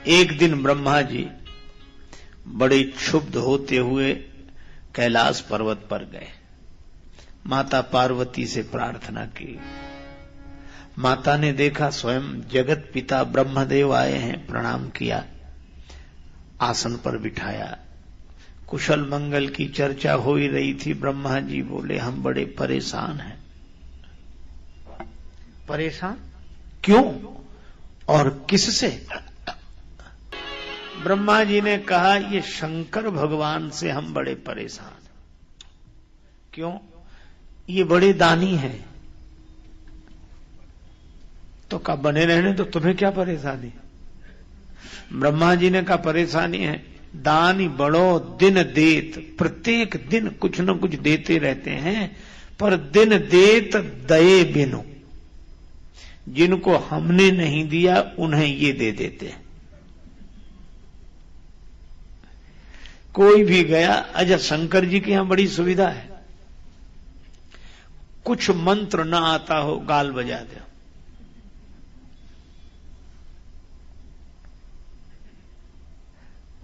एक दिन ब्रह्मा जी बड़े क्षुब्ध होते हुए कैलाश पर्वत पर गए। माता पार्वती से प्रार्थना की। माता ने देखा स्वयं जगत पिता ब्रह्मदेव आए हैं, प्रणाम किया, आसन पर बिठाया। कुशल मंगल की चर्चा हो ही रही थी। ब्रह्मा जी बोले, हम बड़े परेशान हैं। परेशान क्यों और किससे? ब्रह्मा जी ने कहा, ये शंकर भगवान से हम बड़े परेशान। क्यों? ये बड़े दानी हैं। तो कहा बने रहने तो तुम्हें क्या परेशानी? ब्रह्मा जी ने कहा परेशानी है, दानी बड़ो दिन देत, प्रत्येक दिन कुछ न कुछ देते रहते हैं, पर दिन देत दये बिनु, जिनको हमने नहीं दिया उन्हें ये दे देते हैं। कोई भी गया, अच्छा शंकर जी की यहां बड़ी सुविधा है, कुछ मंत्र ना आता हो गाल बजा दो,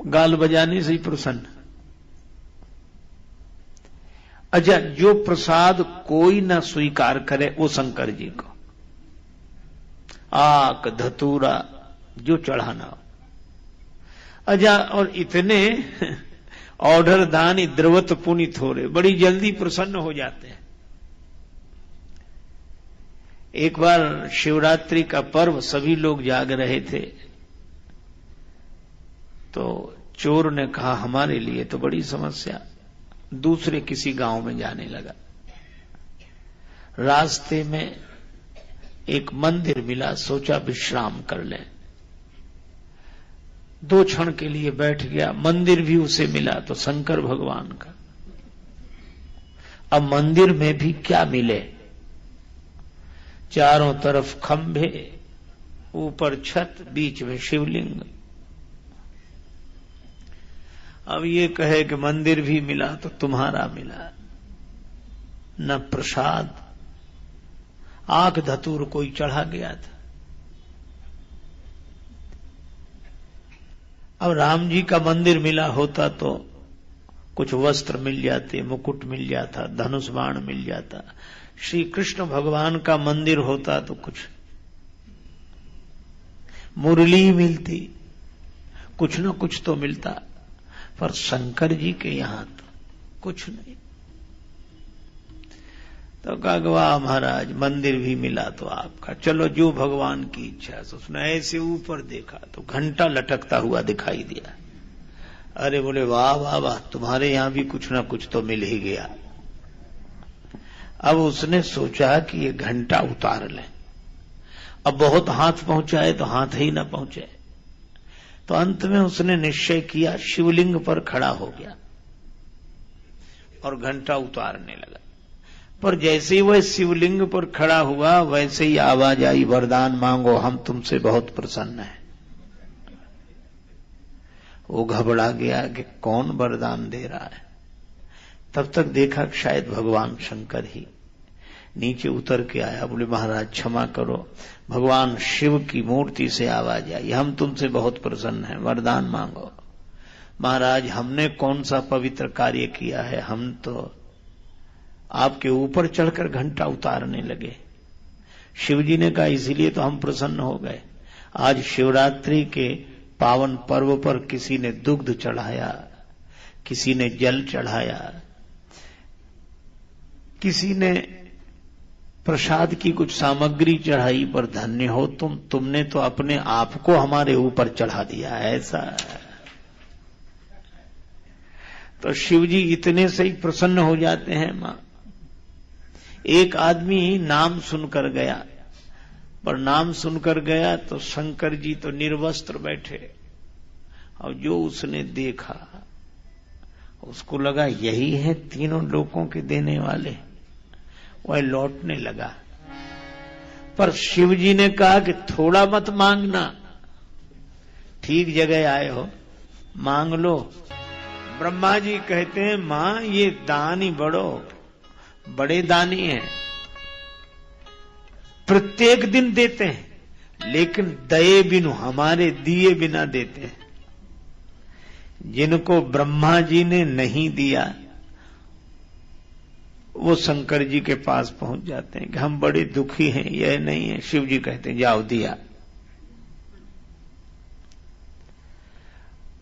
गाल बजाने से ही प्रसन्न। अच्छा जो प्रसाद कोई ना स्वीकार करे वो शंकर जी को, आक धतूरा जो चढ़ाना हो। अच्छा और इतने ऑर्डर दानी द्रवत पुनित हो रहे, बड़ी जल्दी प्रसन्न हो जाते हैं। एक बार शिवरात्रि का पर्व, सभी लोग जाग रहे थे, तो चोर ने कहा हमारे लिए तो बड़ी समस्या, दूसरे किसी गांव में जाने लगा। रास्ते में एक मंदिर मिला, सोचा विश्राम कर लें। 2 क्षण के लिए बैठ गया, मंदिर भी उसे मिला तो शंकर भगवान का। अब मंदिर में भी क्या मिले, चारों तरफ खंभे, ऊपर छत, बीच में शिवलिंग। अब ये कहे कि मंदिर भी मिला तो तुम्हारा मिला, न प्रसाद, आंख धतूर कोई चढ़ा गया था। अब राम जी का मंदिर मिला होता तो कुछ वस्त्र मिल जाते, मुकुट मिल जाता, धनुष बाण मिल जाता। श्री कृष्ण भगवान का मंदिर होता तो कुछ मुरली मिलती, कुछ न कुछ तो मिलता, पर शंकर जी के यहां तो कुछ नहीं। तो कहा वाह महाराज, मंदिर भी मिला तो आपका, चलो जो भगवान की इच्छा है। उसने ऐसे ऊपर देखा तो घंटा लटकता हुआ दिखाई दिया। अरे बोले वाह वाह वाह, तुम्हारे यहां भी कुछ ना कुछ तो मिल ही गया। अब उसने सोचा कि ये घंटा उतार लें, अब बहुत हाथ पहुंचाए तो हाथ ही ना पहुंचे, तो अंत में उसने निश्चय किया, शिवलिंग पर खड़ा हो गया और घंटा उतारने लगा। पर जैसे ही वह शिवलिंग पर खड़ा हुआ वैसे ही आवाज आई, वरदान मांगो, हम तुमसे बहुत प्रसन्न हैं। वो घबरा गया कि कौन वरदान दे रहा है। तब तक देखा कि शायद भगवान शंकर ही नीचे उतर के आया। बोले महाराज क्षमा करो, भगवान शिव की मूर्ति से आवाज आई, हम तुमसे बहुत प्रसन्न हैं, वरदान मांगो। महाराज हमने कौन सा पवित्र कार्य किया है, हम तो आपके ऊपर चढ़कर घंटा उतारने लगे। शिवजी ने कहा इसीलिए तो हम प्रसन्न हो गए। आज शिवरात्रि के पावन पर्व पर किसी ने दुग्ध चढ़ाया, किसी ने जल चढ़ाया, किसी ने प्रसाद की कुछ सामग्री चढ़ाई, पर धन्य हो तुमने तो अपने आप को हमारे ऊपर चढ़ा दिया। ऐसा तो शिवजी इतने से ही प्रसन्न हो जाते हैं। मां, एक आदमी नाम सुनकर गया, पर नाम सुनकर गया तो शंकर जी तो निर्वस्त्र बैठे, और जो उसने देखा उसको लगा यही है तीनों लोगों के देने वाले। वह लौटने लगा, पर शिवजी ने कहा कि थोड़ा मत मांगना, ठीक जगह आए हो, मांग लो। ब्रह्मा जी कहते हैं मां ये दानी बड़े दानी हैं, प्रत्येक दिन देते हैं, लेकिन दये बिनु, हमारे दिए बिना देते हैं। जिनको ब्रह्मा जी ने नहीं दिया वो शंकर जी के पास पहुंच जाते हैं कि हम बड़े दुखी हैं, यह नहीं है। शिव जी कहते हैं जाओ दिया।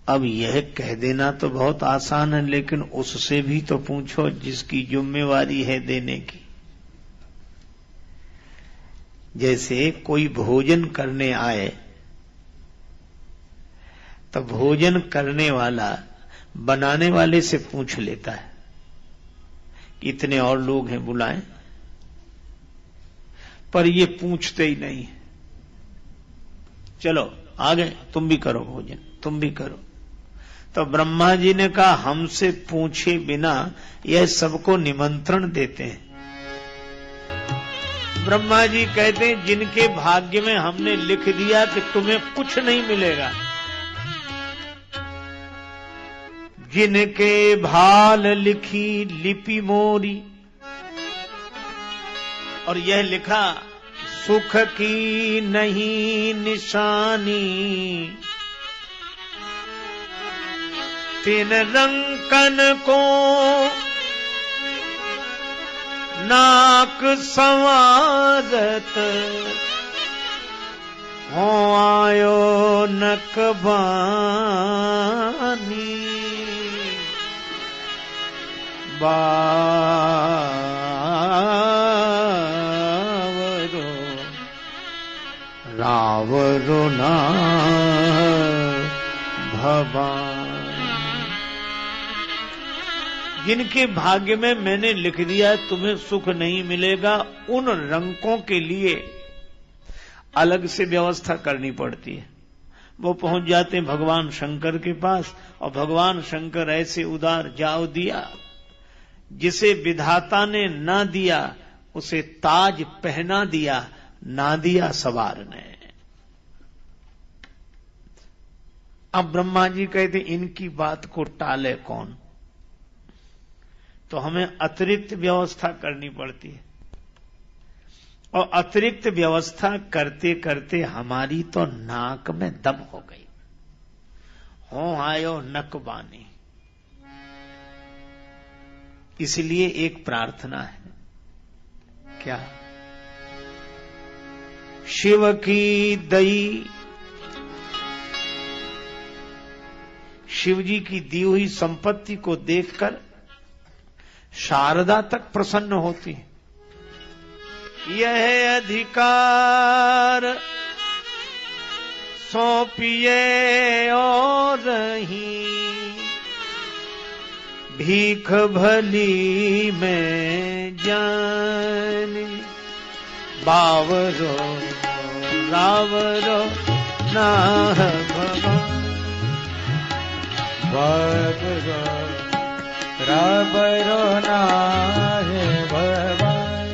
अब यह कह देना तो बहुत आसान है, लेकिन उससे भी तो पूछो जिसकी जिम्मेवारी है देने की। जैसे कोई भोजन करने आए तो भोजन करने वाला बनाने वाले से पूछ लेता है कि इतने और लोग हैं बुलाएं, पर ये पूछते ही नहीं। चलो आ गए, तुम भी करो भोजन, तुम भी करो। तो ब्रह्मा जी ने कहा हमसे पूछे बिना यह सबको निमंत्रण देते हैं। ब्रह्मा जी कहते हैं जिनके भाग्य में हमने लिख दिया कि तुम्हें कुछ नहीं मिलेगा, जिनके भाल लिखी लिपि मोरी, और यह लिखा सुख की नहीं निशानी, तिन रंकन को नाक संवारत, हो आयो नकबानी, बावरो रावरो ना भवान। जिनके भाग्य में मैंने लिख दिया तुम्हें सुख नहीं मिलेगा, उन रंकों के लिए अलग से व्यवस्था करनी पड़ती है। वो पहुंच जाते हैं भगवान शंकर के पास, और भगवान शंकर ऐसे उदार, जाओ दिया। जिसे विधाता ने ना दिया उसे ताज पहना दिया, ना दिया सवार ने। अब ब्रह्मा जी कहते इनकी बात को टाले कौन, तो हमें अतिरिक्त व्यवस्था करनी पड़ती है। और अतिरिक्त व्यवस्था करते करते हमारी तो नाक में दम हो गई, हो आयो नकबानी। इसलिए एक प्रार्थना है, क्या? शिव की दई, शिव जी की दी हुई संपत्ति को देखकर शारदा तक प्रसन्न होती है। यह अधिकार सौंपिए और ही, भीख भली में जानी, बावरो रावरो ना भगवान, बावरो रावरो ना है भगवान,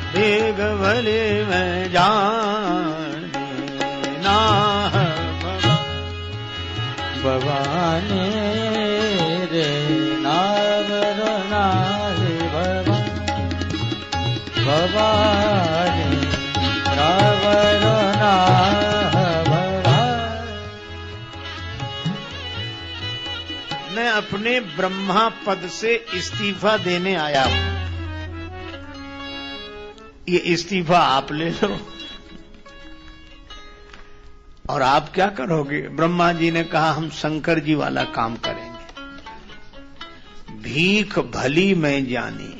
भीख भली में जानी ना भगवान रे, नावरो ना है भगवान, भगवान रावरो ना भगवान। मैं अपने ब्रह्मा पद से इस्तीफा देने आया हूं, ये इस्तीफा आप ले लो। और आप क्या करोगे? ब्रह्मा जी ने कहा हम शंकर जी वाला काम करेंगे। भीख भली में जानी,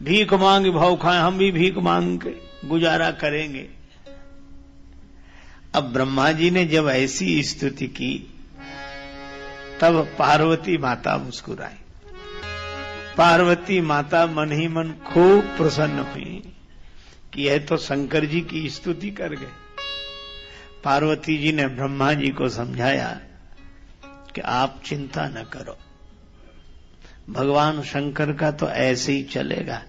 भीख मांग भाव खाएं, हम भी भीख मांग के गुजारा करेंगे। अब ब्रह्मा जी ने जब ऐसी स्तुति की तब पार्वती माता मुस्कुराई। पार्वती माता मन ही मन खूब प्रसन्न हुई कि यह तो शंकर जी की स्तुति कर गए। पार्वती जी ने ब्रह्मा जी को समझाया कि आप चिंता न करो, भगवान शंकर का तो ऐसे ही चलेगा।